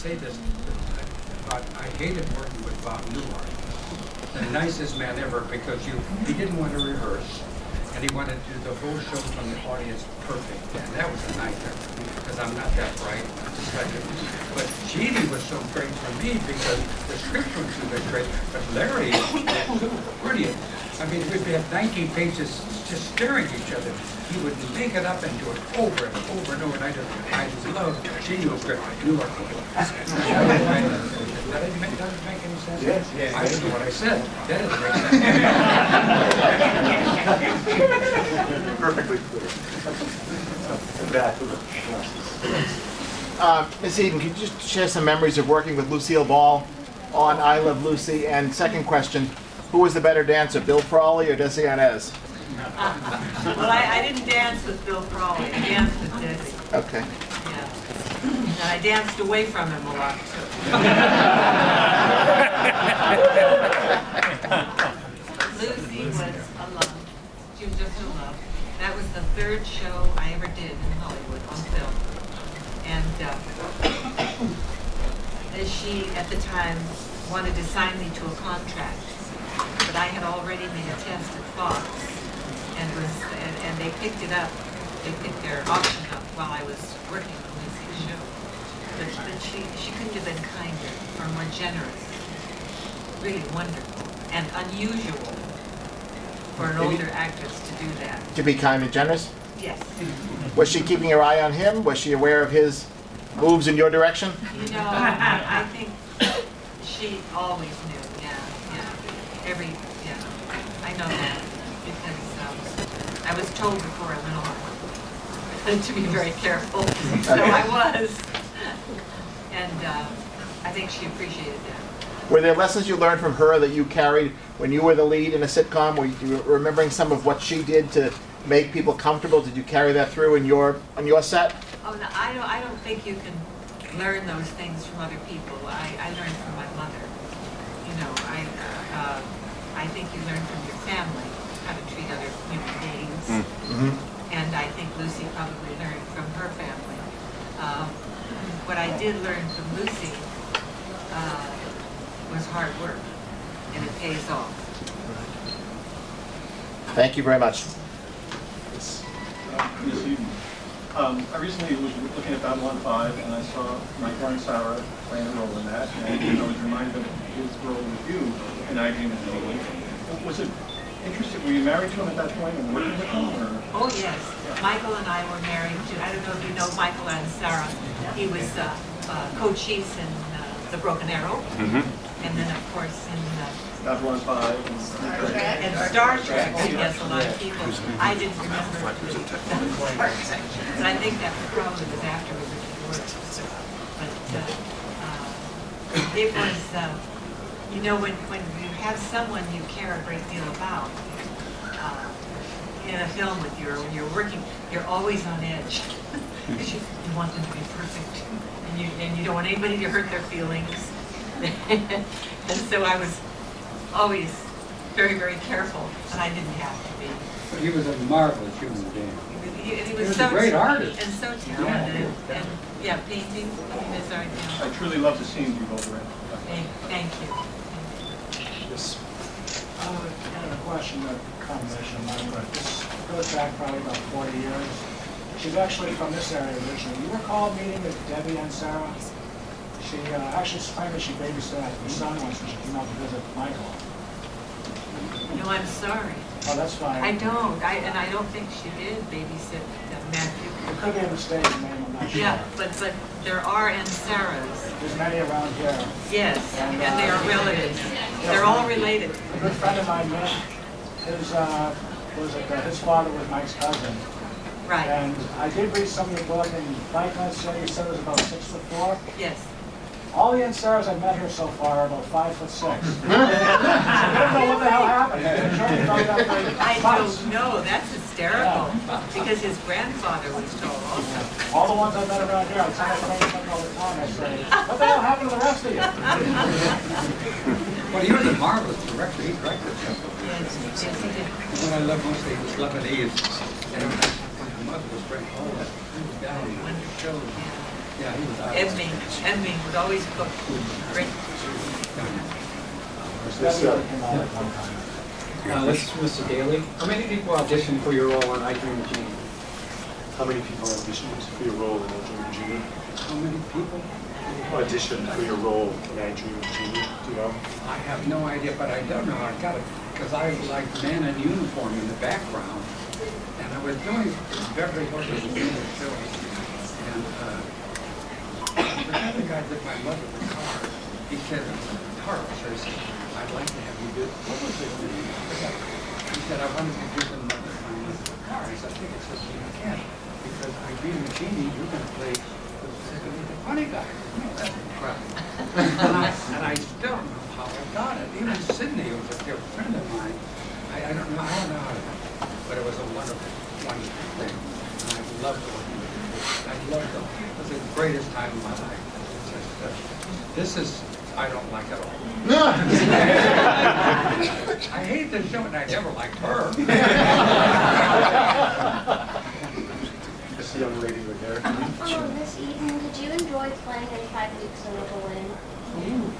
say this, but I hated working with Bob Newhart. The nicest man ever, because he didn't want to rehearse, and he wanted to do the whole show from the audience perfect. And that was a nightmare, because I'm not that bright. Just like it. But Jeannie was so great for me because the script was so great, but Larry was so brilliant. I mean, we'd have 19 pages just staring at each other. He would make it up and do it over and over and over. And I loved Jeannie was great. Newhart was great. That doesn't make any sense. Yes. I don't know what I said. That doesn't make sense. Perfectly clear. Ms. Eden, could you just share some memories of working with Lucille Ball on I Love Lucy? And second question, who was the better dancer, Bill Frawley or Desi Arnaz? Well, I didn't dance with Bill Frawley. I danced with Desi. Okay. Yeah. And I danced away from him a lot, too. Lucy was a love. She was just a love. That was the third show I ever did in Hollywood on film. And she, at the time, wanted to sign me to a contract. But I had already made a test at Fox, and they picked it up. They picked their option up while I was working on Lucy's show. But she couldn't have been kinder or more generous. Really wonderful and unusual for an older actress to do that. To be kind and generous? Yes. Was she keeping her eye on him? Was she aware of his moves in your direction? You know, I think she always knew. I know that because I was told before I went on to be very careful, so I was, and I think she appreciated that. Were there lessons you learned from her that you carried when you were the lead in a sitcom? Were you remembering some of what she did to make people comfortable? Did you carry that through on your set? Oh no, I don't think you can learn those things from other people. I learned from my mother. You know, I think you learn from your family how to treat other human beings. Mm-hmm. And I think Lucy probably learned from her family. What I did learn from Lucy was hard work, and it pays off. Thank you very much. Miss Eden, I recently was looking at Babylon 5, and I saw Michael Ansara playing a role in that, and I was reminded of his role with you in I Dream of Jeannie. Was it interesting? Were you married to him at that point and working with him? Or? Oh yes, Michael and I were married to. I don't know if you know Michael Ansara. He was co-chief in The Broken Arrow, and then of course in Babylon 5 and Star Trek. Yes, a lot of people. I didn't remember Star Trek, but I think that probably was after we were divorced. But it was. You know, when you have someone you care a great deal about in a film with you, or when you're working, you're always on edge. Because you want them to be perfect, and you don't want anybody to hurt their feelings. And so I was always very, very careful, and I didn't have to be. But he was a marvelous human being. He was so, a great artist. And so talented. Yeah, painting, his art. Yeah. I truly love the scenes you both were in. Thank you. Yes. I have a question, a combination of mine, but this goes back probably about 40 years. She's actually from this area originally. You recall meeting with Debbie Ansara? She actually claimed that she babysat the son once when she came out to visit Michael. No, I'm sorry. Oh, that's fine. I don't. I don't think she did babysit Matthew. It could be a mistake in name, I'm not sure. Yeah, but there are Ansaras. There's many around here. Yes, and they are relatives. They're all related. A good friend of mine met his father was Mike's cousin. Right. And I did read some of your book, and Mike said you said it was about 6'4". Yes. All the Ansaras I've met here so far are about 5'6". I don't know what the hell happened. I don't know. That's hysterical. Yeah. Because his grandfather was tall also. All the ones I've met around here, I tell my friends all the time, I say, what the hell happened to the rest of you? Well, he was a marvelous director. He directed something. Yes, he did. What I love mostly was Lebanese. And when the mother was bringing all that food down on the show. Yeah, he was. Edming would always cook great. Debbie only came out like one time. This is Mr. Daly. How many people auditioned for your role on I Dream of Jeannie? How many people auditioned for your role in I Dream of Jeannie? How many people? Auditioned for your role in I Dream of Jeannie, do you know? I have no idea, but I don't know. I got it because I like man in uniform in the background, and I was doing Beverly Hills was doing a show, and the other guy that my mother the car, he said, Carl says, I'd like to have you do. What was his name? I forgot. He said, I wanted to do the mother the car. I said, I think it says you can't because I Dream of Jeannie, you're going to play the funny guy. No, that's incredible. and I still don't know how I got it. Even Sidney, who was a dear friend of mine, I don't know how to do it. But it was a wonderful, wonderful thing. And I loved working with it. I loved it. It was the greatest time of my life. It's just, this is, I don't like it all. I hate the show and I never liked her. This young lady right there. Hello, Miss Eden. Did you enjoy playing in 5 Weeks in a Balloon?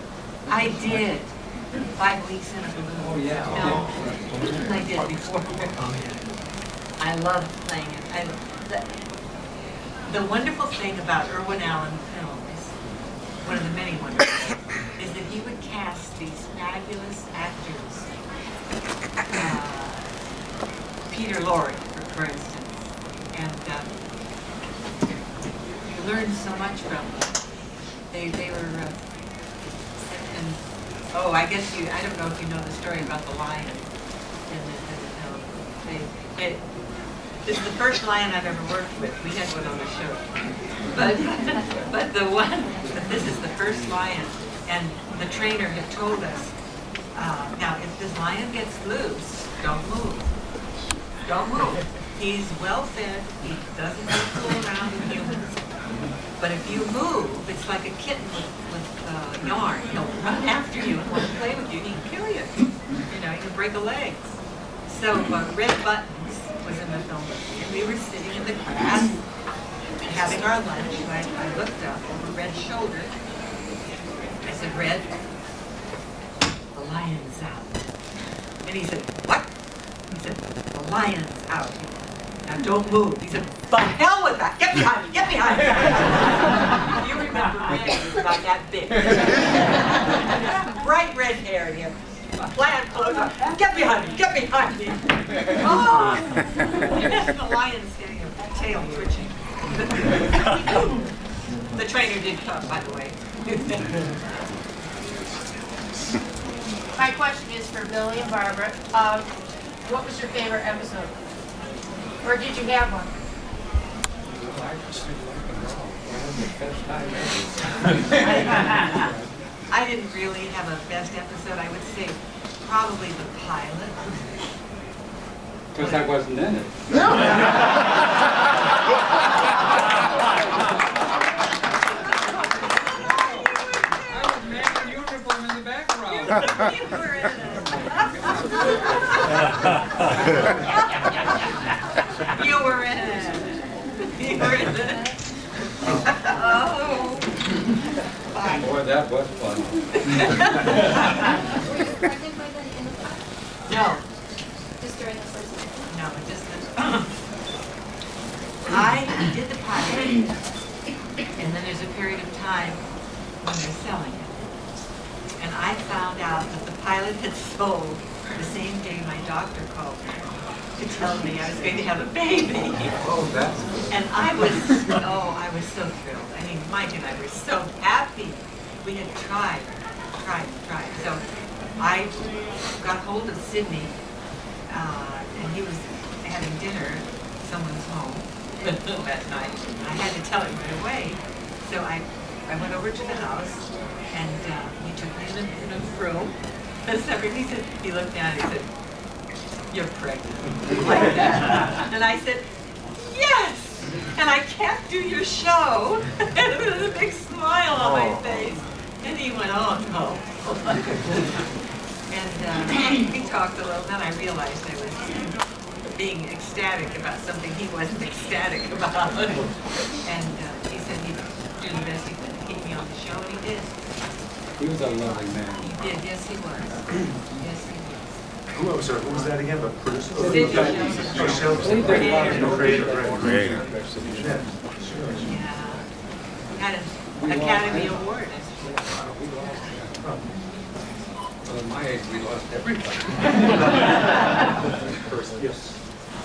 I did 5 weeks in a balloon. Oh, yeah. No, I did before. I loved playing it. The wonderful thing about Irwin Allen films, one of the many wonderful things, is that he would cast these fabulous actors. Peter Lorre, for instance, and you learned so much from them. They were, and oh, I guess I don't know if you know the story about the lion. This is the first lion I've ever worked with. We had one on the show. But this is the first lion. And the trainer had told us, now if this lion gets loose, don't move. Don't move. He's well fed. He doesn't fool around with humans. But if you move, it's like a kitten with yarn. He'll run after you and want to play with you. He can kill you. You know, he can break a leg. So Red Buttons was in the film with me, and we were sitting in the grass having our lunch. And I looked up over Red's shoulder. I said, Red, the lion's out. And he said, what? He said, the lion's out. Now don't move. He said, the hell with that. Get behind me. Get behind me. You remember Red, he was about that big. Bright red hair and he had plaid clothes on. Get behind me. Get behind me. Oh! The lion's standing there, tail twitching. The trainer did come, by the way. My question is for Billy and Barbara. What was your favorite episode? Or did you have one? I didn't really have a best episode. I would say probably the pilot. Because I wasn't in it. I was man in uniform in the background. You were in it. You were in it. You were in it. Oh. Boy, that was fun. Were you pregnant by then in the past? No. Just during the first season? No, it just I did the pilot, and then there's a period of time when they're selling it. And I found out that the pilot had sold the same day my doctor called me to tell me I was going to have a baby. Oh, that's And I was so thrilled. I mean, Mike and I were so happy. We had tried. So I got hold of Sidney, and he was having dinner at someone's home that night. I had to tell him right away. So I went over to the house, and he took me in a room. He looked down and he said, "You're pregnant," like that. And I said, "Yes! And I can't do your show." And there was a big smile on my face. And he went, "Oh no." And we talked a little, then I realized I was being ecstatic about something he wasn't ecstatic about. And he said do the best he could to keep me on the show, and he did. He was a lovely man. He did, yes he was. Yes he was. Who was that again? The producer? Sidney Sheldon. Creator. Yeah. Had an Academy Award. Well, at my age, we lost everybody. Yes.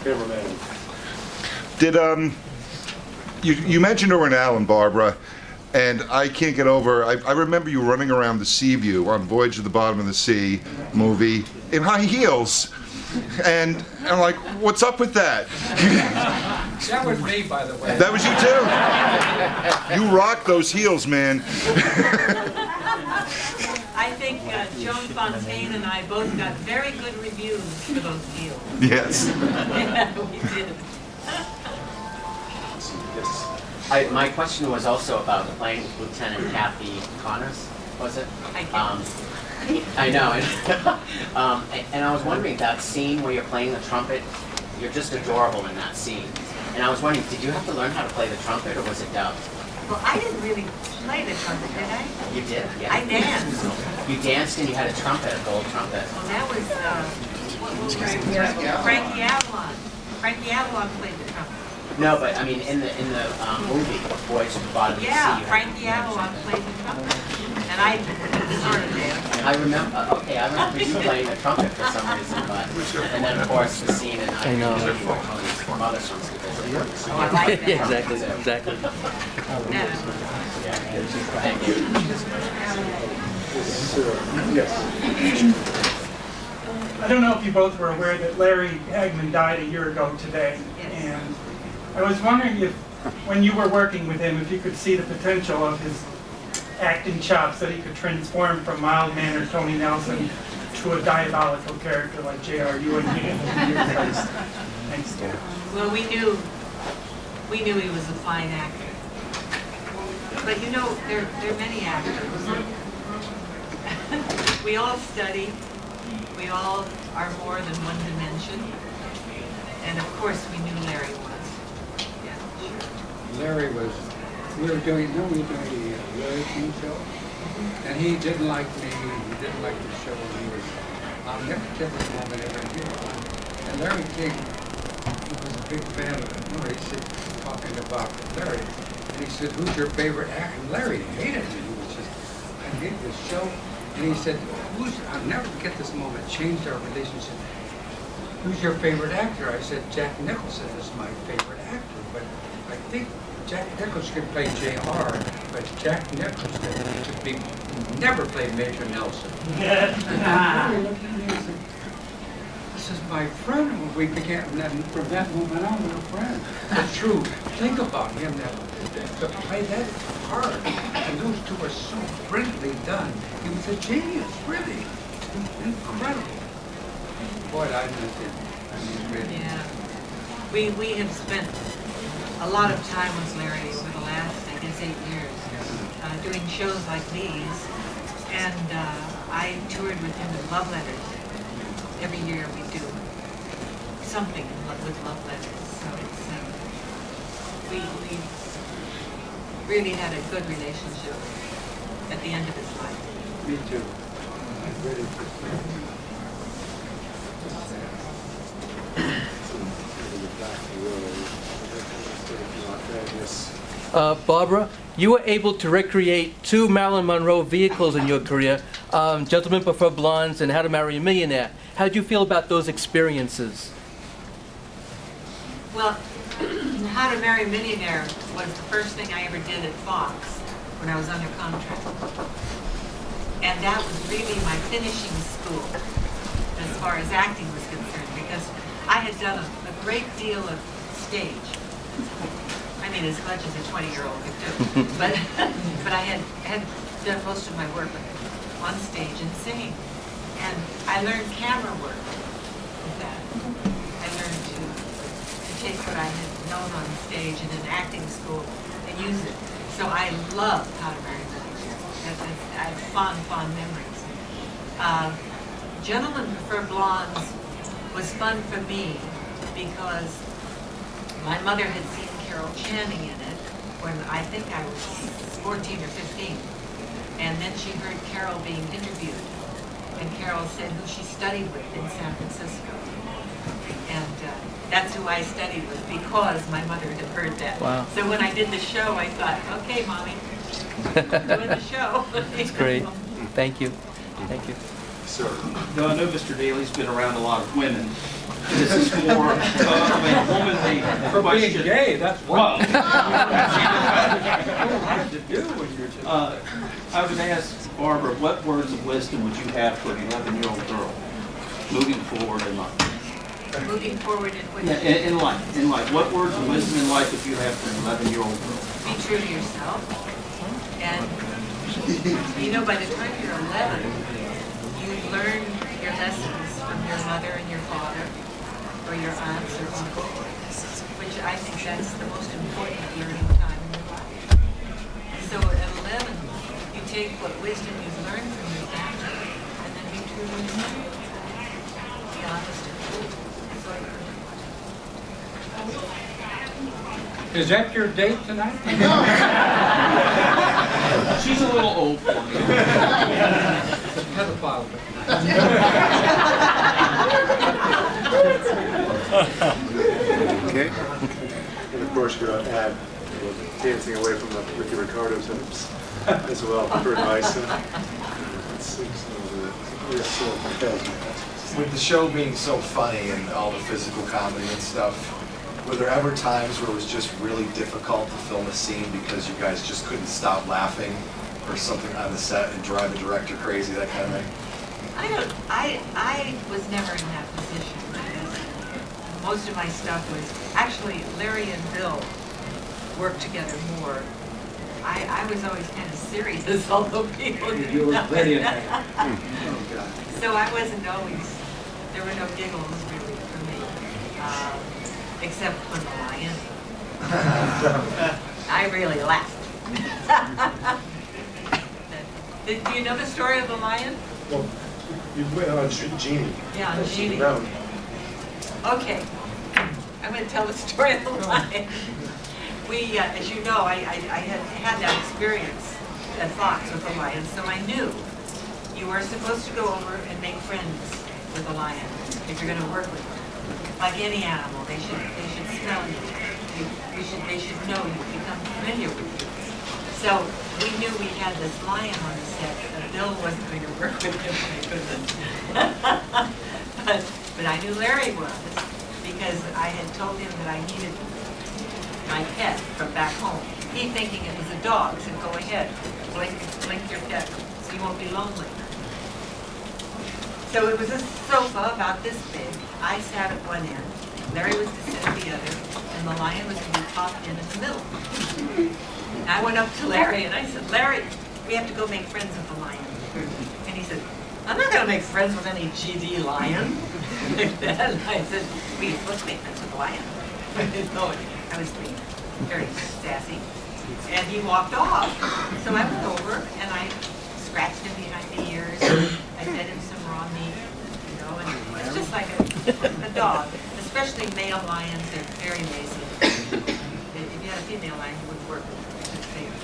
Cameraman. Did you mentioned her in Alan, Barbara, and I can't get over. I remember you running around the Sea View on Voyage to the Bottom of the Sea movie in high heels, and I'm like, what's up with that? That was me, by the way. That was you too. You rocked those heels, man. I think Joan Fontaine and I both got very good reviews for those deals. Yes. Yeah, we did. My question was also about playing Lieutenant Kathy Connors, was it? I guess. I know. And I was wondering, that scene where you're playing the trumpet, you're just adorable in that scene. And I was wondering, did you have to learn how to play the trumpet, or was it dubbed? Well, I didn't really play the trumpet, did I? You did? Yeah. I danced. You danced and you had a trumpet, a gold trumpet. Well, that was, Frankie Avalon. Frankie Avalon played the trumpet. No, but I mean, in the movie, Voyage to the Bottom of the Sea. Yeah, you had- Frankie Avalon played the trumpet. And I sort of danced. I remember you playing the trumpet for some reason, but, and then of course the scene in I Know where Tony's mother comes to visit. Oh, I like that. Exactly. Yeah. Thank you. I don't know if you both were aware that Larry Hagman died a year ago today, and I was wondering if, when you were working with him, if you could see the potential of his acting chops, that he could transform from mild-mannered Tony Nelson to a diabolical character like J.R. Ewing. Thanks. Well, we knew he was a fine actor. But you know, there are many actors. We all study. We all are more than one dimension. And of course, we knew Larry was. Yeah, sure. Larry was, we were doing the Larry King show, and he didn't like me, he didn't like the show, and he was, I'll never forget this moment ever again. And Larry King, he was a big fan of it. He said, talking about Larry, and he said, who's your favorite actor? And Larry hated me. He was just, I hate this show. And he said, I'll never forget this moment, changed our relationship. Who's your favorite actor? I said, Jack Nicholson is my favorite actor, but I think Jack Nicholson could play J.R., but Jack Nicholson could be, never play Major Nelson. This is my friend. We began, and then from that moment on, we were friends. It's true. Think about him, that to play that hard, and those two are so brilliantly done. He was a genius, really. Incredible. Boy, I miss him. I mean, really. Yeah. We have spent a lot of time with Larry over the last, I guess, 8 years, doing shows like these. And I toured with him in Love Letters. Every year we do something with Love Letters. So it's, we really had a good relationship at the end of his life. Me too. I really Barbara, you were able to recreate 2 Marilyn Monroe vehicles in your career, Gentlemen Prefer Blondes and How to Marry a Millionaire. How did you feel about those experiences? Well, How to Marry a Millionaire was the first thing I ever did at Fox when I was under contract. And that was really my finishing school as far as acting was concerned, because I had done a great deal of stage. I mean, as much as a 20-year-old could do. But I had done most of my work on stage and singing. And I learned camera work with that. I learned to take what I had known on stage and in acting school and use it. So I love How to Marry a Millionaire. I have fond memories. Gentlemen Prefer Blondes was fun for me because my mother had seen Carol Channing in it, when I think I was 14 or 15. And then she heard Carol being interviewed. And Carol said who she studied with in San Francisco. And that's who I studied with because my mother had heard that. Wow. So when I did the show, I thought, okay, Mommy, I'm doing the show. That's great. Thank you. Thank you. Sir. Now, I know Mr. Daly's been around a lot of women. This is more of a womanly For being question. gay, that's Well, one. hard to do when you're I would ask Barbara, what words of wisdom would you have for an 11-year-old girl moving forward in life? Moving forward in which? Yeah, in life, in life. What words of wisdom in life would you have for an 11-year-old girl? Be true to yourself. And, you know, by the time you're 11, you learn your lessons from your mother and your father, or your aunts or uncle, which I think that's the most important learning time in your life. So at 11, you take what wisdom you've learned from your family, and then be true to yourself. Be honest and true. That's all you learn. Is that your date tonight? She's a little old for me. Pedophile. Okay. And of course, your ad, dancing away from the Ricky Ricardo's hips as well. Very nice. With the show being so funny and all the physical comedy and stuff, were there ever times where it was just really difficult to film a scene because you guys just couldn't stop laughing or something on the set and drive the director crazy, that kind of thing? I was never in that position because most of my stuff was, actually Larry and Bill worked together more. I was always kind of serious, although people didn't You were know very it. Oh, God. So I wasn't always, there were no giggles really for me, except for the lion. I really laughed. Do you know the story of the lion? Well, you went on Jeannie. Yeah, That's Jeannie. around. Okay, I'm going to tell the story of the lion. We, as you know, I had that experience at Fox with the lion, so I knew you are supposed to go over and make friends with the lion if you're going to work with them. Like any animal, they should smell you. They should know you, become familiar with you. So we knew we had this lion on the set, but Bill wasn't going to work with him, my goodness. but I knew Larry was, because I had told him that I needed my pet from back home. He thinking it was a dog, said, go ahead, blink your pet, so you won't be lonely. So it was a sofa about this big. I sat at one end, Larry was to sit at the other, and the lion was to be popped in the middle. And I went up to Larry and I said, Larry, we have to go make friends with the lion. And he said, I'm not going to make friends with any GD lion. Like that. And I said, we are supposed to make friends with the lion. No, I was being very sassy. And he walked off. So I went over and I scratched him behind the ears. I fed him some raw meat, you know, and it's just like a dog. Especially male lions, they're very lazy. If you had a female lion, you wouldn't work with them.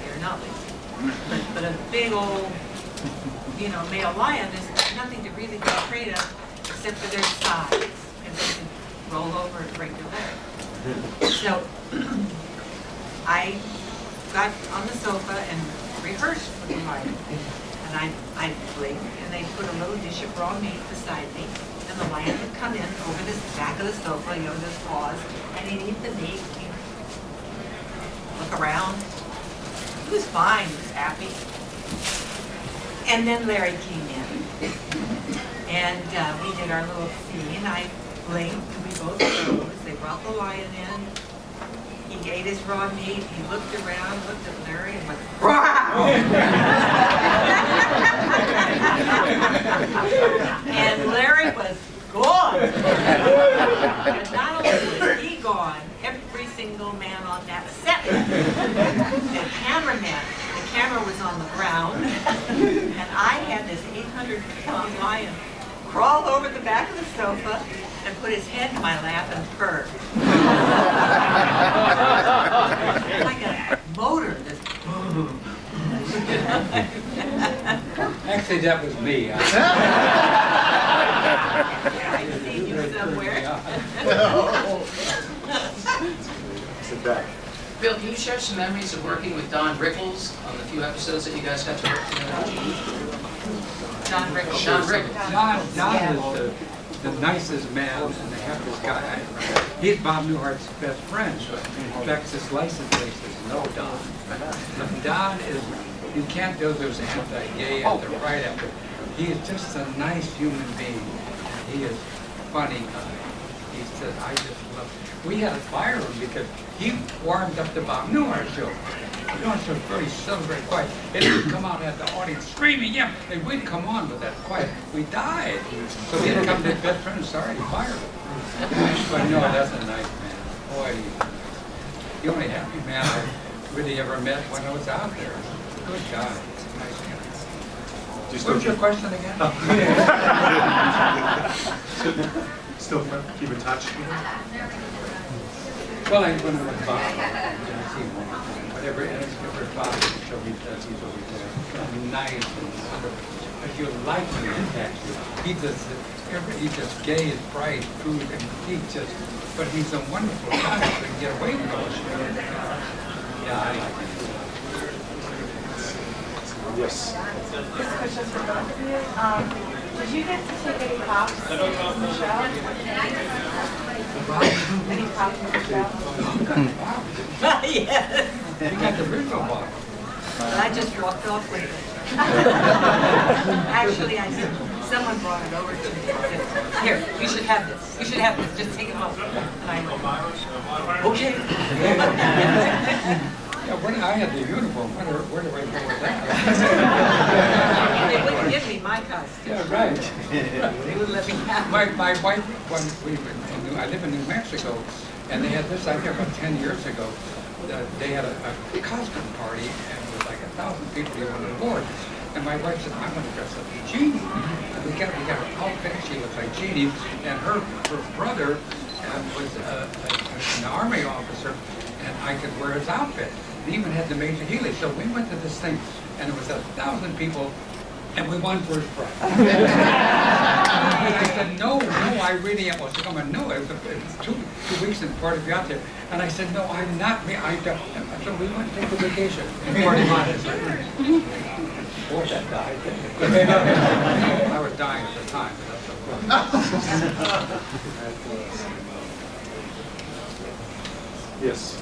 They're not lazy. But a big old, you know, male lion, there's nothing to really be afraid of except for their size. And they can roll over and break their leg. So I got on the sofa and rehearsed for the lion. And I blinked, and they put a little dish of raw meat beside me. And the lion would come in over this back of the sofa, you know, with his paws, and he'd eat the meat. He'd look around. He was fine, he was happy. And then Larry came in, and we did our little scene. I blinked, and we both froze. They brought the lion in. He ate his raw meat. He looked around, looked at Larry, and went, "Wow!" And Larry was gone. And not only was he gone, every single man on that set. The camera was on the ground, and I had this 800-pound lion crawl over the back of the sofa and put his head in my lap and purr. Like a motor. Actually, that was me. I see you somewhere. Sit back. Bill, can you share some memories of working with Don Rickles on the few episodes that you guys got to work together? Don Rickles. Don is the nicest man and the happiest guy. He's Bob Newhart's best friend. In fact, his license plate says no Don. Don is, you can't do those anti-gay at the right after. He is just a nice human being. He is funny guy. He said, I just love him. We had to fire him because he warmed up the Bob Newhart Show. You know, so very subtle, very quiet. And he would come out at the audience screaming, yeah, and we'd come on with that quiet. We died. So we had to come to his best friend and sorry, he fired him. But no, that's a nice man. Boy, he's the only happy man I really ever met when I was out there. Good guy. Nice guy. What's your question again? Still keep in touch? Well, when I was Bob, whatever Andy Griffith Show he does, he's always there. Nice and wonderful. If you like him, he's just gay as bright, food, and but he's a wonderful guy, so he can get away with all this. Yeah, I like him. Yes. This question's for both of you. Did you get to take any pops in the show? Any pops in the show? Yes. You got the original one. I just walked off with it. Actually, I said, someone brought it over to me. I said, here, you should have this. You should have this. Just take it home. And I went, okay. Yeah, when I had the uniform, where do I go with that? They wouldn't give me my costume. Yeah, right. They wouldn't let me have My wife, when I live in New Mexico, and they had this idea about 10 years ago. They had a costume party, and it was like 1,000 people on the board. And my wife said, I want to dress up as Jeannie. And we got her outfit, she looked like Jeannie, and her brother was an army officer, and I could wear his outfit. They even had the Major Healey. So we went to this thing, and it was 1,000 people, and we won first prize. And I said, no, I really am. Well, she told me, no, it was 2 weeks in Puerto out there. And I said, no, I'm not me. So we went to take a vacation in Puerto Boy, that died. I was dying at the time. But that's Yes.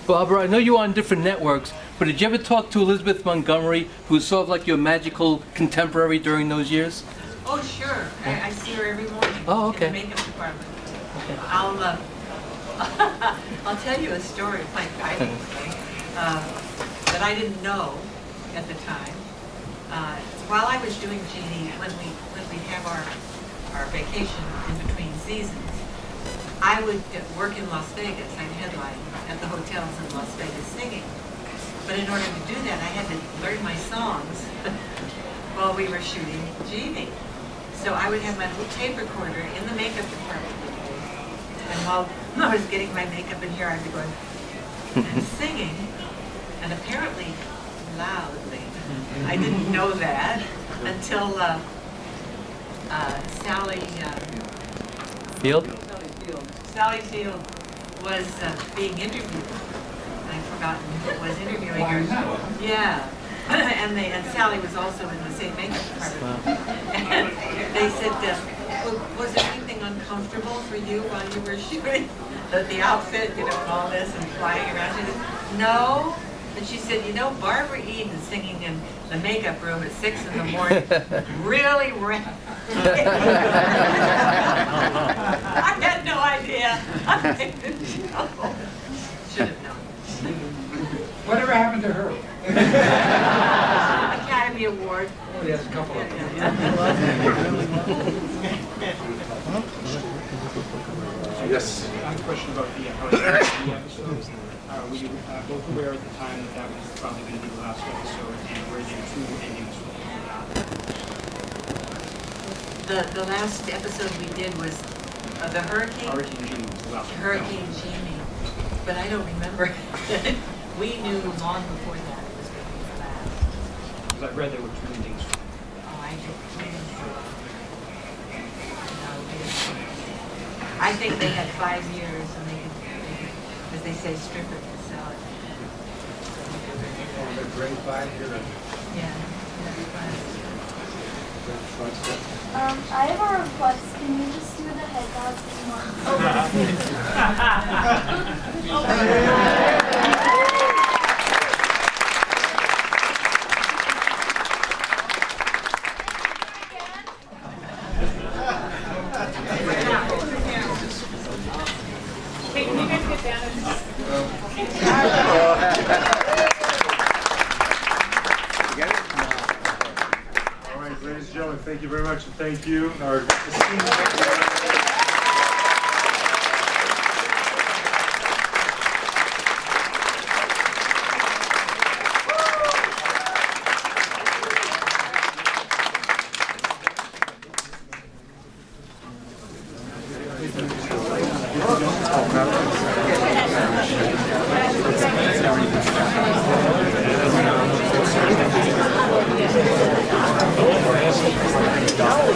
Barbara, I know you're on different networks, but did you ever talk to Elizabeth Montgomery, who's sort of like your magical contemporary during those years? Oh, sure. I see her every morning. Oh, okay. In the makeup department. Okay. I'll tell you a story, like that I didn't know at the time. While I was doing Jeannie, when we have our vacation in between seasons, I would work in Las Vegas. I'd headline at the hotels in Las Vegas singing. But in order to do that, I had to learn my songs while we were shooting Jeannie. So I would have my little tape recorder in the makeup department. And while I was getting my makeup in here, I'd be going and singing, and apparently loudly. I didn't know that until Sally Field was being interviewed. I've forgotten who was interviewing her. Yeah. And Sally was also in the same makeup department. And they said, was there anything uncomfortable for you while you were shooting the outfit, and all this, and flying around? She said, no. And she said, Barbara Eden singing in the makeup room at 6 in the morning really I had no idea. Should have known. Whatever happened to her? Academy Award. Oh, yes, a couple of them. Yes. I have a question about the episodes. Were you both aware at the time that was probably going to be the last episode, and were there 2 endings for The last episode we did was The hurricane? Hurricane Jeannie. But I don't remember. We knew long before that it was going to be fast. Because I read there were trending. Oh, I didn't. No, we didn't. I think they had 5 years and they could, as they say, strip it and sell it. The great 5 years. Yeah. I have a request. Can you just do the head nod Hey, can you guys get down All right, ladies and gentlemen, thank you very much, and thank you. Our esteemed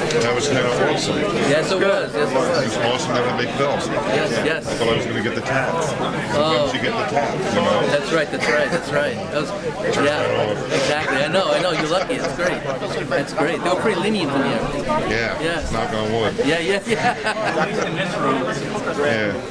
That was kind of awesome. Yes, it was. Yes, it It was. was awesome that they make films. Yes. I thought I was going to get the tap. Sometimes you get the tap, you know? That's right. That was, yeah, exactly. I know. You're lucky. It's great. That's great. They were pretty lenient in here. Yeah. Yeah. Knock on wood. Yeah. Yeah.